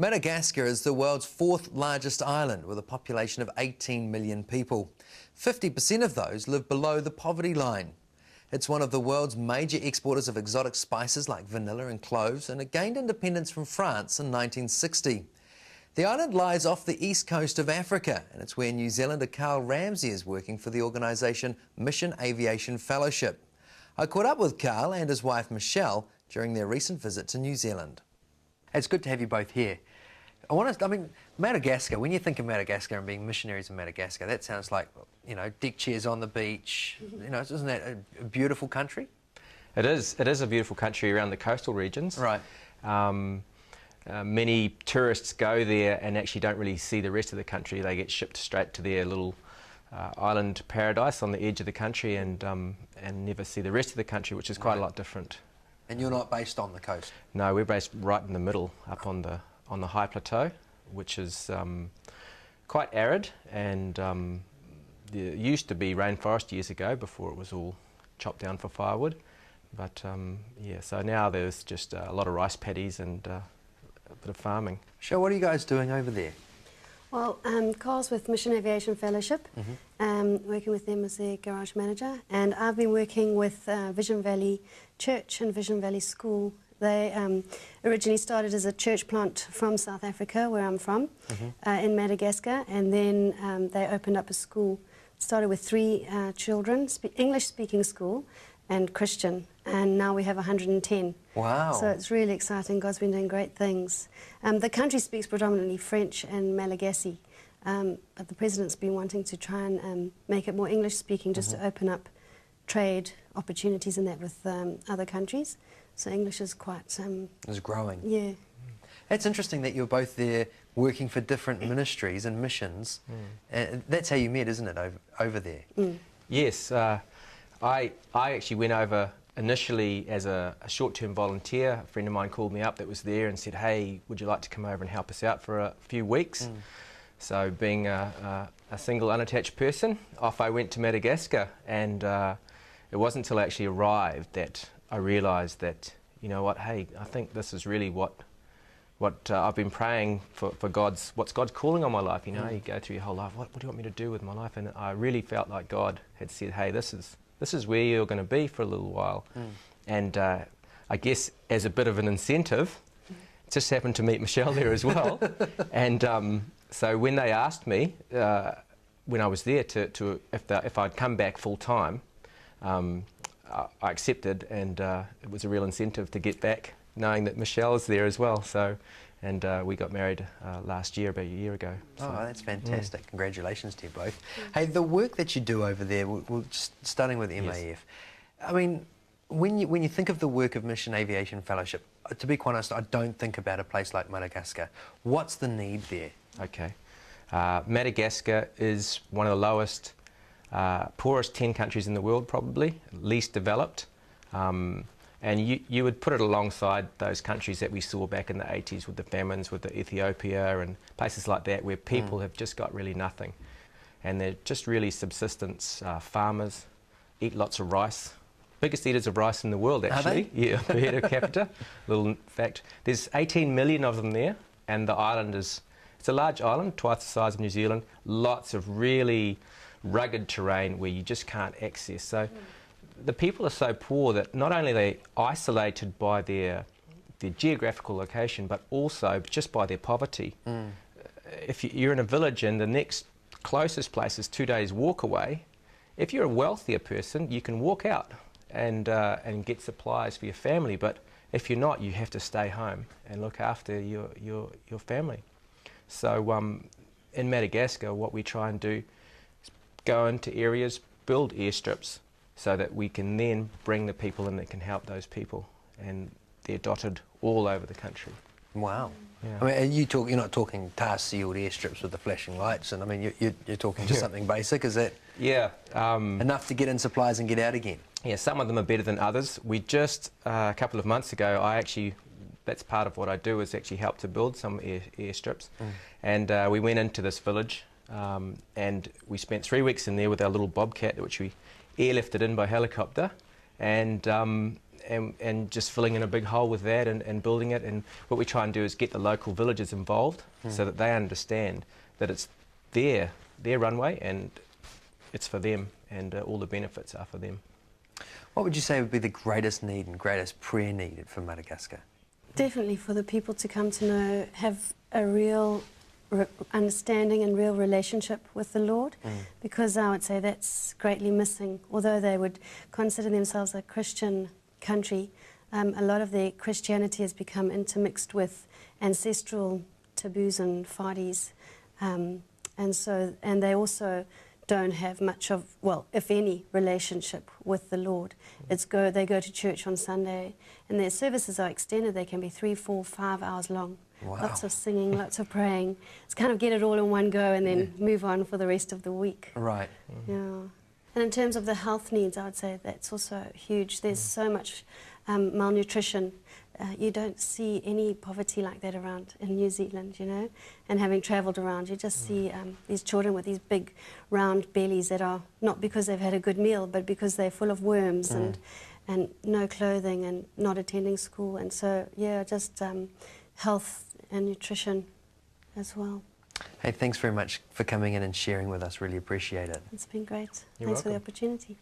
Madagascar is the world's fourth largest island with a population of 18 million people. 50% of those live below the poverty line. It's one of the world's major exporters of exotic spices like vanilla and cloves, and it gained independence from France in 1960. The island lies off the east coast of Africa, and it's where New Zealander Carl Ramsey is working for the organisation Mission Aviation Fellowship. I caught up with Carl and his wife Michelle during their recent visit to New Zealand. It's good to have you both here. Madagascar, when you think of Madagascar and being missionaries in Madagascar, that sounds like, deck chairs on the beach. Isn't that a beautiful country? It is. It is a beautiful country around the coastal regions. Right. Many tourists go there and actually don't really see the rest of the country. They get shipped straight to their little island paradise on the edge of the country and never see the rest of the country, which is quite a lot different. And you're not based on the coast? No, we're based right in the middle, up on the high plateau, which is quite arid, and there used to be rainforest years ago before it was all chopped down for firewood. But yeah, so now there's just a lot of rice paddies and a bit of farming. Michelle, what are you guys doing over there? Well, Carl's with Mission Aviation Fellowship, working with them as their garage manager, and I've been working with Vision Valley Church and Vision Valley School. They originally started as a church plant from South Africa, where I'm from, in Madagascar, and then they opened up a school. Started with 3 children, English-speaking school and Christian, and now we have 110. Wow. So it's really exciting. God's been doing great things. The country speaks predominantly French and Malagasy, but the President's been wanting to try and make it more English-speaking, just to open up trade opportunities and that with other countries. So English is quite... It's growing. Yeah. It's interesting that you're both there working for different ministries and missions. That's how you met, isn't it, over there? Yes. I actually went over initially as a short-term volunteer. A friend of mine called me up that was there and said, hey, would you like to come over and help us out for a few weeks? So being a single, unattached person, off I went to Madagascar, and it wasn't until I actually arrived that I realised that, you know what, hey, I think this is really what I've been praying for what's God's calling on my life. You know, you go through your whole life, what do you want me to do with my life? And I really felt like God had said, hey, this is where you're going to be for a little while. And I guess as a bit of an incentive, just happened to meet Michelle there as well. And so when they asked me, when I was there, if I'd come back full time, I accepted, and it was a real incentive to get back, knowing that Michelle is there as well. So, and we got married last year, about a year ago. So. Oh, that's fantastic! Congratulations to you both. Hey, the work that you do over there, we're just starting with MAF. Yes. I mean, when you think of the work of Mission Aviation Fellowship, to be quite honest, I don't think about a place like Madagascar. What's the need there? Okay, Madagascar is one of the lowest. Poorest 10 countries in the world, probably, least developed, and you would put it alongside those countries that we saw back in the 80s with the famines, with the Ethiopia and places like that, where people have just got really nothing, and they're just really subsistence farmers, eat lots of rice, biggest eaters of rice in the world actually. Are they? Yeah, per head of capita. Little fact, there's 18 million of them there, and the island it's a large island, twice the size of New Zealand, lots of really rugged terrain where you just can't access. So the people are so poor that not only are they isolated by their geographical location, but also just by their poverty. If you're in a village and the next closest place is 2 days walk away, if you're a wealthier person, you can walk out and get supplies for your family. But if you're not, you have to stay home and look after your family. So in Madagascar, what we try and do, go into areas, build airstrips, so that we can then bring the people in that can help those people, and they're dotted all over the country. Wow. Yeah. I mean, you're not talking tar-sealed airstrips with the flashing lights, and I mean, you're talking just something basic. Is that enough to get in supplies and get out again? Yeah, some of them are better than others. We just, a couple of months ago, that's part of what I do, is actually help to build some airstrips. And we went into this village, and we spent 3 weeks in there with our little bobcat, which we airlifted in by helicopter, and and just filling in a big hole with that and building it. And what we try and do is get the local villagers involved so that they understand that it's their runway and it's for them, and all the benefits are for them. What would you say would be the greatest need and greatest prayer needed for Madagascar? Definitely for the people to come to know, have a real understanding and real relationship with the Lord, because I would say that's greatly missing. Although they would consider themselves a Christian country, a lot of their Christianity has become intermixed with ancestral taboos and wharis, and they also don't have much of, well, if any, relationship with the Lord. They go to church on Sunday, and their services are extended. They can be 3, 4, 5 hours long. Wow. Lots of singing, lots of praying. It's kind of get it all in one go and then move on for the rest of the week. Right. Yeah. And in terms of the health needs, I would say that's also huge. There's so much malnutrition. You don't see any poverty like that around in New Zealand, you know. And having travelled around, you just see these children with these big round bellies that are not because they've had a good meal, but because they're full of worms and no clothing and not attending school. And so, yeah, just health and nutrition as well. Hey, thanks very much for coming in and sharing with us. Really appreciate it. It's been great. You're Thanks for the welcome. opportunity.